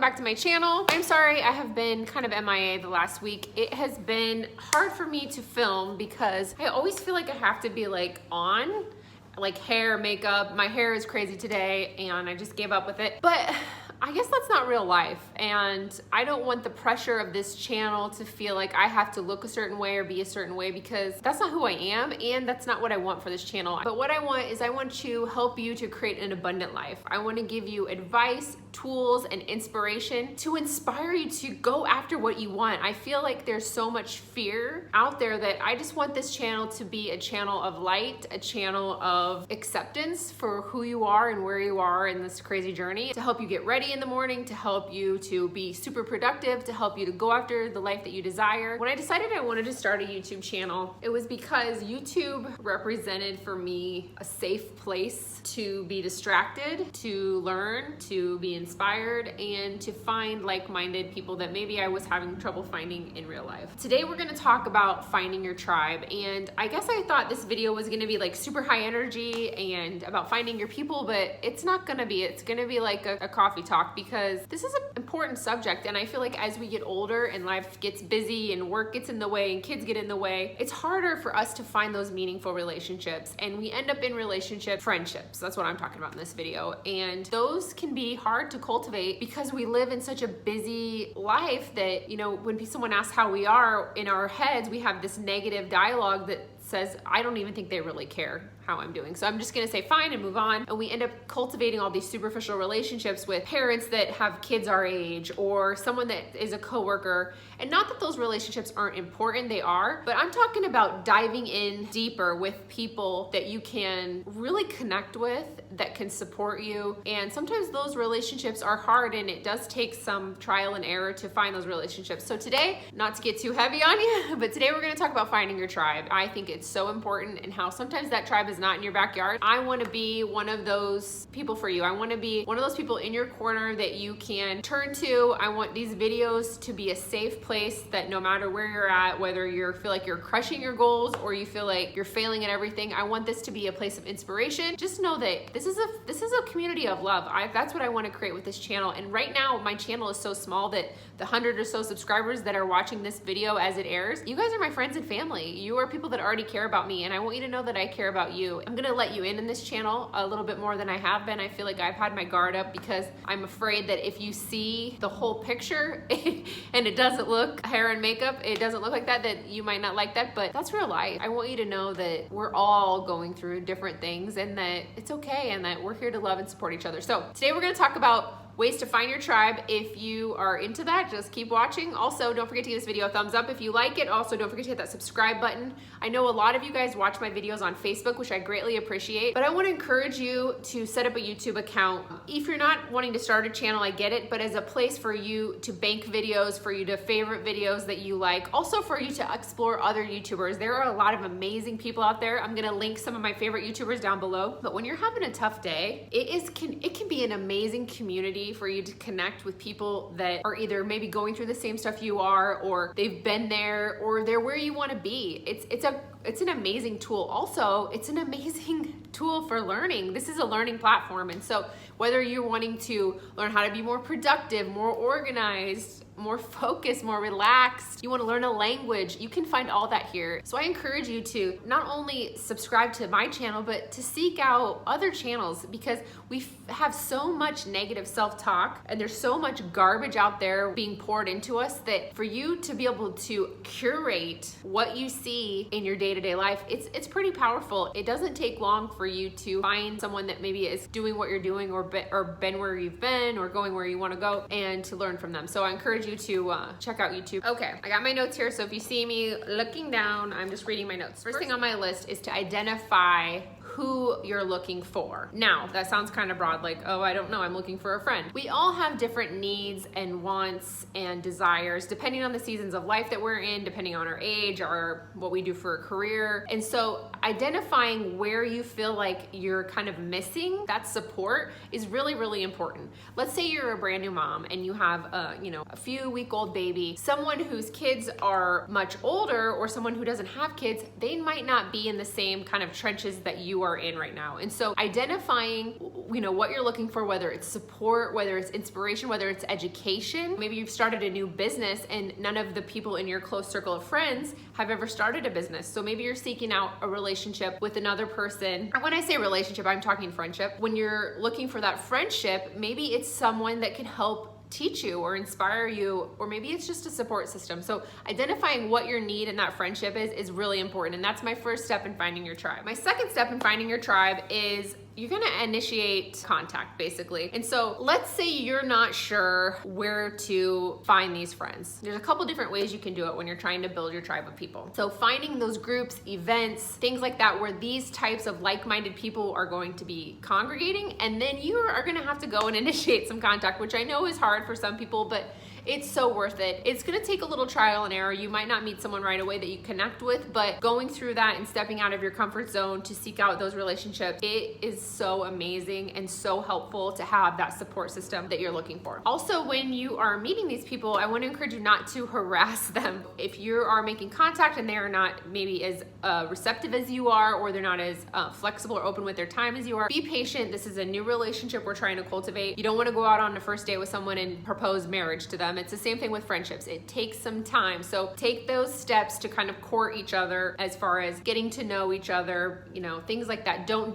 back to my channel. I'm sorry I have been kind of MIA the last week. It has been hard for me to film because I always feel like I have to be like on, like hair, makeup. My hair is crazy today and I just gave up with it. But I guess that's not real life, and I don't want the pressure of this channel to feel like I have to look a certain way or be a certain way, because that's not who I am and that's not what I want for this channel. But what I want is I want to help you to create an abundant life. I want to give you advice, tools, and inspiration to inspire you to go after what you want. I feel like there's so much fear out there that I just want this channel to be a channel of light, a channel of acceptance for who you are and where you are in this crazy journey, to help you get ready in the morning, to help you to be super productive, to help you to go after the life that you desire. When I decided I wanted to start a YouTube channel, it was because YouTube represented for me a safe place to be distracted, to learn, to be inspired, and to find like-minded people that maybe I was having trouble finding in real life. Today we're gonna talk about finding your tribe, and I guess I thought this video was gonna be like super high energy and about finding your people, but it's not gonna be. It's gonna be like a coffee talk, because this is an important subject, and I feel like as we get older and life gets busy and work gets in the way and kids get in the way, it's harder for us to find those meaningful relationships, and we end up in friendships. That's what I'm talking about in this video, and those can be hard to cultivate because we live in such a busy life that, you know, when someone asks how we are, in our heads we have this negative dialogue that says, I don't even think they really care how I'm doing. So I'm just gonna say fine and move on. And we end up cultivating all these superficial relationships with parents that have kids our age, or someone that is a coworker. And not that those relationships aren't important, they are, but I'm talking about diving in deeper with people that you can really connect with, that can support you. And sometimes those relationships are hard, and it does take some trial and error to find those relationships. So today, not to get too heavy on you, but today we're gonna talk about finding your tribe. I think it's so important, and how sometimes that tribe is not in your backyard. I want to be one of those people for you. I want to be one of those people in your corner that you can turn to. I want these videos to be a safe place that no matter where you're at, whether you feel like you're crushing your goals or you feel like you're failing at everything, I want this to be a place of inspiration. Just know that this is a community of love. That's what I want to create with this channel. And right now my channel is so small that the 100 or so subscribers that are watching this video as it airs, you guys are my friends and family. You are people that already care about me, and I want you to know that I care about you. I'm gonna let you in this channel a little bit more than I have been. I feel like I've had my guard up because I'm afraid that if you see the whole picture and it doesn't look hair and makeup, it doesn't look like that you might not like that, but that's real life. I want you to know that we're all going through different things, and that it's okay, and that we're here to love and support each other. So today we're gonna talk about ways to find your tribe. If you are into that, just keep watching. Also, don't forget to give this video a thumbs up if you like it. Also, don't forget to hit that subscribe button. I know a lot of you guys watch my videos on Facebook, which I greatly appreciate, but I want to encourage you to set up a YouTube account. If you're not wanting to start a channel, I get it, but as a place for you to bank videos, for you to favorite videos that you like, also for you to explore other YouTubers. There are a lot of amazing people out there. I'm gonna link some of my favorite YouTubers down below. But when you're having a tough day, it can be an amazing community for you to connect with people that are either maybe going through the same stuff you are, or they've been there, or they're where you want to be. It's an amazing tool. Also, it's an amazing tool for learning. This is a learning platform, and so whether you're wanting to learn how to be more productive, more organized, more focused, more relaxed, you want to learn a language, you can find all that here. So I encourage you to not only subscribe to my channel, but to seek out other channels, because we have so much negative self-talk and there's so much garbage out there being poured into us, that for you to be able to curate what you see in your day-to-day life, it's pretty powerful. It doesn't take long for you to find someone that maybe is doing what you're doing, or been where you've been, or going where you want to go, and to learn from them. So I encourage you to check out YouTube. Okay, I got my notes here, so if you see me looking down, I'm just reading my notes. First thing on my list is to identify who you're looking for. Now, that sounds kind of broad, like, oh, I don't know, I'm looking for a friend. We all have different needs and wants and desires, depending on the seasons of life that we're in, depending on our age, or what we do for a career. And so identifying where you feel like you're kind of missing that support is really, really important. Let's say you're a brand new mom and you have a few week old baby. Someone whose kids are much older, or someone who doesn't have kids, they might not be in the same kind of trenches that you are in right now. And so identifying, you know, what you're looking for, whether it's support, whether it's inspiration, whether it's education. Maybe you've started a new business and none of the people in your close circle of friends have ever started a business. So maybe you're seeking out a relationship with another person. And when I say relationship, I'm talking friendship. When you're looking for that friendship, maybe it's someone that can help teach you or inspire you, or maybe it's just a support system. So identifying what your need in that friendship is really important. And that's my first step in finding your tribe. My second step in finding your tribe is you're gonna initiate contact, basically. And so let's say you're not sure where to find these friends. There's a couple different ways you can do it when you're trying to build your tribe of people. So finding those groups, events, things like that, where these types of like-minded people are going to be congregating, and then you are gonna have to go and initiate some contact, which I know is hard for some people, but it's so worth it. It's gonna take a little trial and error. You might not meet someone right away that you connect with, but going through that and stepping out of your comfort zone to seek out those relationships, it is so amazing and so helpful to have that support system that you're looking for. Also, when you are meeting these people, I wanna encourage you not to harass them. If you are making contact and they are not maybe as receptive as you are, or they're not as flexible or open with their time as you are, be patient. This is a new relationship we're trying to cultivate. You don't wanna go out on a first date with someone and propose marriage to them. It's the same thing with friendships. It takes some time. So take those steps to kind of court each other as far as getting to know each other, you know, things like that. Don't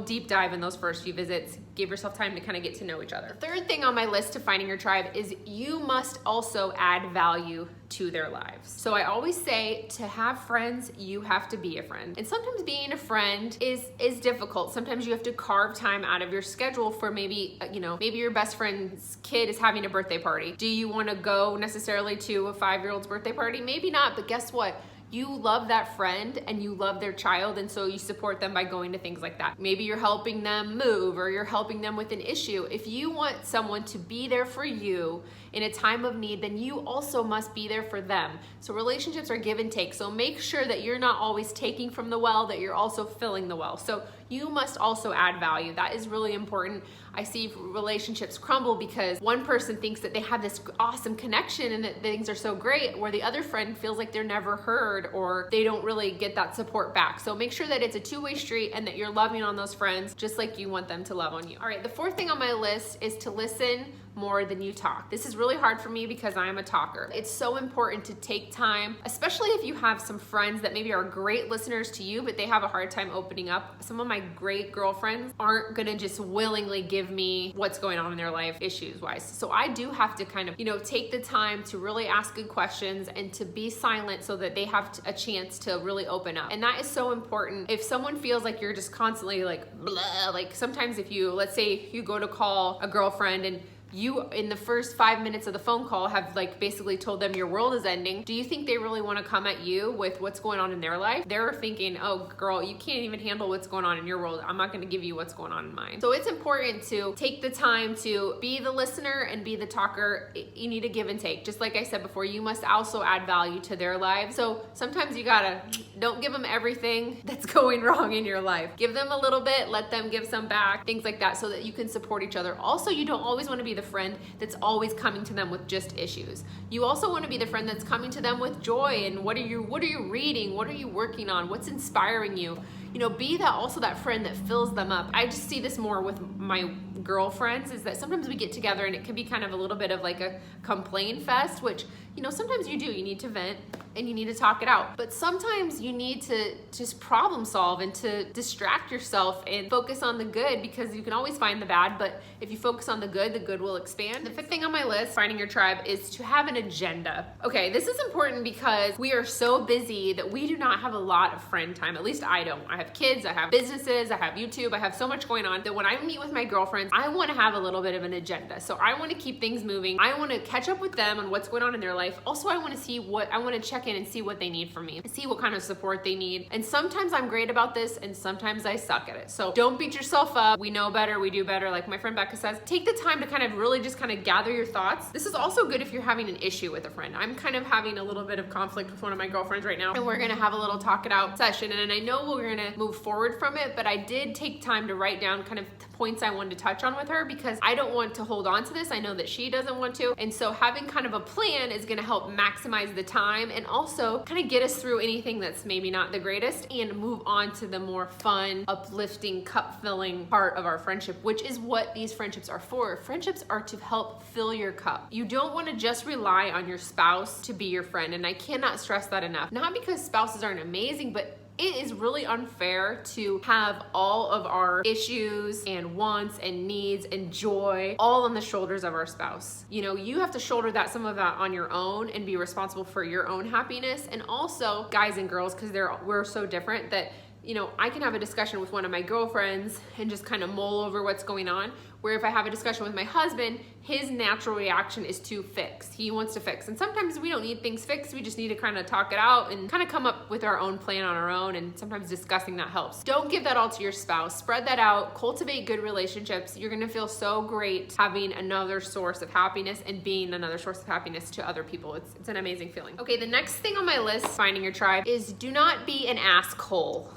deep dive in those first few visits. Give yourself time to kind of get to know each other. The third thing on my list to finding your tribe is you must also add value to their lives. So I always say, to have friends, you have to be a friend. And sometimes being a friend is difficult. Sometimes you have to carve time out of your schedule for maybe, you know, maybe your best friend's kid is having a birthday party. Do you want to go necessarily to a 5-year-old's birthday party? Maybe not, but guess what? You love that friend and you love their child, and so you support them by going to things like that. Maybe you're helping them move, or you're helping them with an issue. If you want someone to be there for you in a time of need, then you also must be there for them. So relationships are give and take. So make sure that you're not always taking from the well, that you're also filling the well. So you must also add value. That is really important. I see relationships crumble because one person thinks that they have this awesome connection and that things are so great, where the other friend feels like they're never heard, or they don't really get that support back. So make sure that it's a two-way street and that you're loving on those friends just like you want them to love on you. All right, the fourth thing on my list is to listen more than you talk. This is really hard for me because I'm a talker. It's so important to take time, especially if you have some friends that maybe are great listeners to you, but they have a hard time opening up. Some of my great girlfriends aren't gonna just willingly give me what's going on in their life issues wise. So I do have to kind of, you know, take the time to really ask good questions and to be silent so that they have a chance to really open up. And that is so important. If someone feels like you're just constantly like blah, like sometimes if you, let's say you go to call a girlfriend and you, in the first 5 minutes of the phone call, have like basically told them your world is ending, do you think they really want to come at you with what's going on in their life? They're thinking, oh girl, you can't even handle what's going on in your world. I'm not going to give you what's going on in mine. So it's important to take the time to be the listener and be the talker. You need to give and take. Just like I said before, you must also add value to their lives. So sometimes you gotta, don't give them everything that's going wrong in your life. Give them a little bit, let them give some back, things like that, so that you can support each other. Also, you don't always want to be the friend that's always coming to them with just issues. You also want to be the friend that's coming to them with joy and what are you reading? What are you working on? What's inspiring you? You know, be that also that friend that fills them up. I just see this more with my girlfriends, is that sometimes we get together and it can be kind of a little bit of like a complain fest, which, you know, sometimes you do. You need to vent and you need to talk it out. But sometimes you need to just problem solve and to distract yourself and focus on the good, because you can always find the bad, but if you focus on the good will expand. The fifth thing on my list, finding your tribe, is to have an agenda. Okay, this is important because we are so busy that we do not have a lot of friend time. At least I don't. I have kids, I have businesses, I have YouTube, I have so much going on that when I meet with my girlfriends, I want to have a little bit of an agenda. So I want to keep things moving. I want to catch up with them on what's going on in their life. Also, I want to see I want to check in and see what they need from me, see what kind of support they need. And sometimes I'm great about this and sometimes I suck at it. So don't beat yourself up. We know better, we do better. Like my friend Becca says, take the time to kind of really just kind of gather your thoughts. This is also good if you're having an issue with a friend. I'm kind of having a little bit of conflict with one of my girlfriends right now, and we're gonna have a little talk it out session. And I know we're gonna of move forward from it, but I did take time to write down kind of points I wanted to touch on with her because I don't want to hold on to this. I know that she doesn't want to. And so having kind of a plan is gonna help maximize the time and also kind of get us through anything that's maybe not the greatest and move on to the more fun, uplifting, cup filling part of our friendship, which is what these friendships are for. Friendships are to help fill your cup. You don't want to just rely on your spouse to be your friend. And I cannot stress that enough. Not because spouses aren't amazing, but it is really unfair to have all of our issues and wants and needs and joy all on the shoulders of our spouse. You know, you have to shoulder some of that on your own and be responsible for your own happiness. And also guys and girls, because we're so different that, you know, I can have a discussion with one of my girlfriends and just kind of mull over what's going on. Where if I have a discussion with my husband, his natural reaction is to fix. He wants to fix. And sometimes we don't need things fixed. We just need to kind of talk it out and kind of come up with our own plan on our own. And sometimes discussing that helps. Don't give that all to your spouse. Spread that out. Cultivate good relationships. You're going to feel so great having another source of happiness and being another source of happiness to other people. It's an amazing feeling. Okay, the next thing on my list, finding your tribe, is do not be an asshole.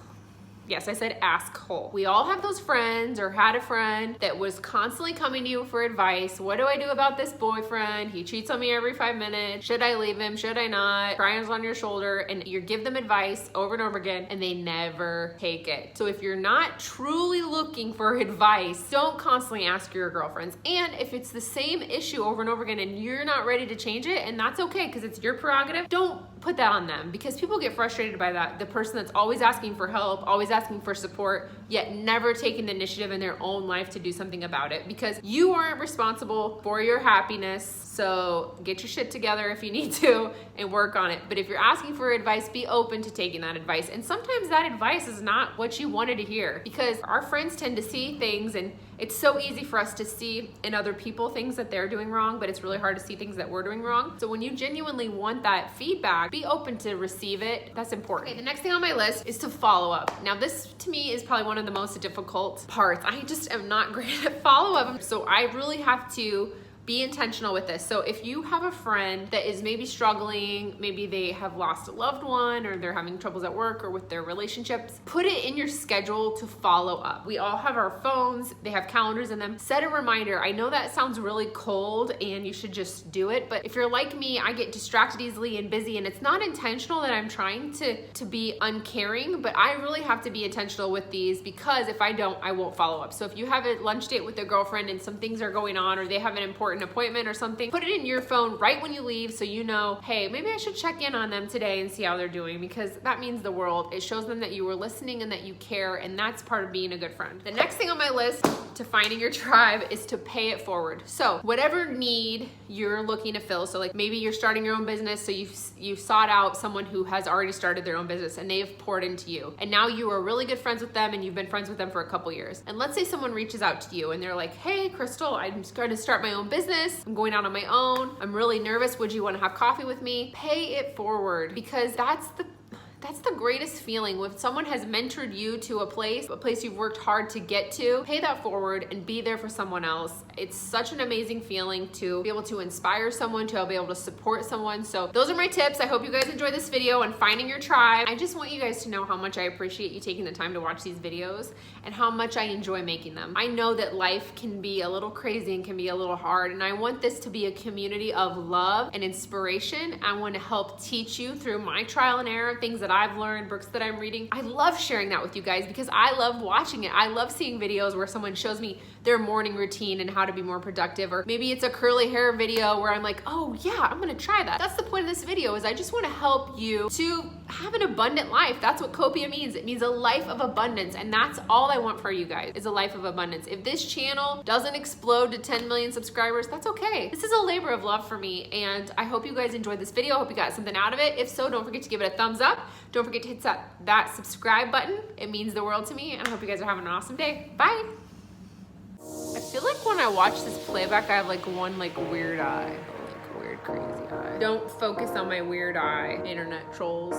Yes, I said asshole. We all have those friends or had a friend that was constantly coming to you for advice. What do I do about this boyfriend? He cheats on me every 5 minutes. Should I leave him? Should I not? Crying on your shoulder, and you give them advice over and over again and they never take it. So if you're not truly looking for advice, don't constantly ask your girlfriends. And if it's the same issue over and over again and you're not ready to change it, and that's okay because it's your prerogative, don't put that on them because people get frustrated by that. The person that's always asking for help, always asking for support, yet never taking the initiative in their own life to do something about it because you aren't responsible for your happiness. So get your shit together if you need to and work on it. But if you're asking for advice, be open to taking that advice. And sometimes that advice is not what you wanted to hear because our friends tend to see things, and it's so easy for us to see in other people things that they're doing wrong, but it's really hard to see things that we're doing wrong. So when you genuinely want that feedback, be open to receive it. That's important. Okay, the next thing on my list is to follow up. Now this to me is probably one of the most difficult parts. I just am not great at follow up. So I really have to be intentional with this. So if you have a friend that is maybe struggling, maybe they have lost a loved one or they're having troubles at work or with their relationships, put it in your schedule to follow up. We all have our phones, they have calendars in them. Set a reminder. I know that sounds really cold and you should just do it, but if you're like me, I get distracted easily and busy, and it's not intentional that I'm trying to be uncaring, but I really have to be intentional with these because if I don't, I won't follow up. So if you have a lunch date with a girlfriend and some things are going on or they have an important appointment or something, put it in your phone right when you leave so you know, hey, maybe I should check in on them today and see how they're doing, because that means the world. It shows them that you were listening and that you care, and that's part of being a good friend. The next thing on my list to finding your tribe is to pay it forward. So whatever need you're looking to fill, so like maybe you're starting your own business, so you've sought out someone who has already started their own business and they've poured into you, and now you are really good friends with them and you've been friends with them for a couple years. And let's say someone reaches out to you and they're like, hey Crystal, I'm just going to start my own business. I'm going out on my own. I'm really nervous. Would you want to have coffee with me? Pay it forward, because that's the greatest feeling. When someone has mentored you to a place you've worked hard to get to, pay that forward and be there for someone else. It's such an amazing feeling to be able to inspire someone, to be able to support someone. So those are my tips. I hope you guys enjoyed this video on finding your tribe. I just want you guys to know how much I appreciate you taking the time to watch these videos and how much I enjoy making them. I know that life can be a little crazy and can be a little hard, and I want this to be a community of love and inspiration. I want to help teach you through my trial and error, things that I've learned, books that I'm reading. I love sharing that with you guys because I love watching it. I love seeing videos where someone shows me their morning routine and how to be more productive, or maybe it's a curly hair video where I'm like, oh yeah, I'm gonna try that. That's the point of this video, is I just want to help you to have an abundant life. That's what Copia means. It means a life of abundance, and that's all I want for you guys, is a life of abundance. If this channel doesn't explode to 10 million subscribers, that's okay. This is a labor of love for me, and I hope you guys enjoyed this video. I hope you got something out of it. If so, don't forget to give it a thumbs up. Don't forget to hit that subscribe button. It means the world to me, and I hope you guys are having an awesome day. Bye. I feel like when I watch this playback, I have like one like weird eye, like weird crazy eye. Don't focus on my weird eye, internet trolls.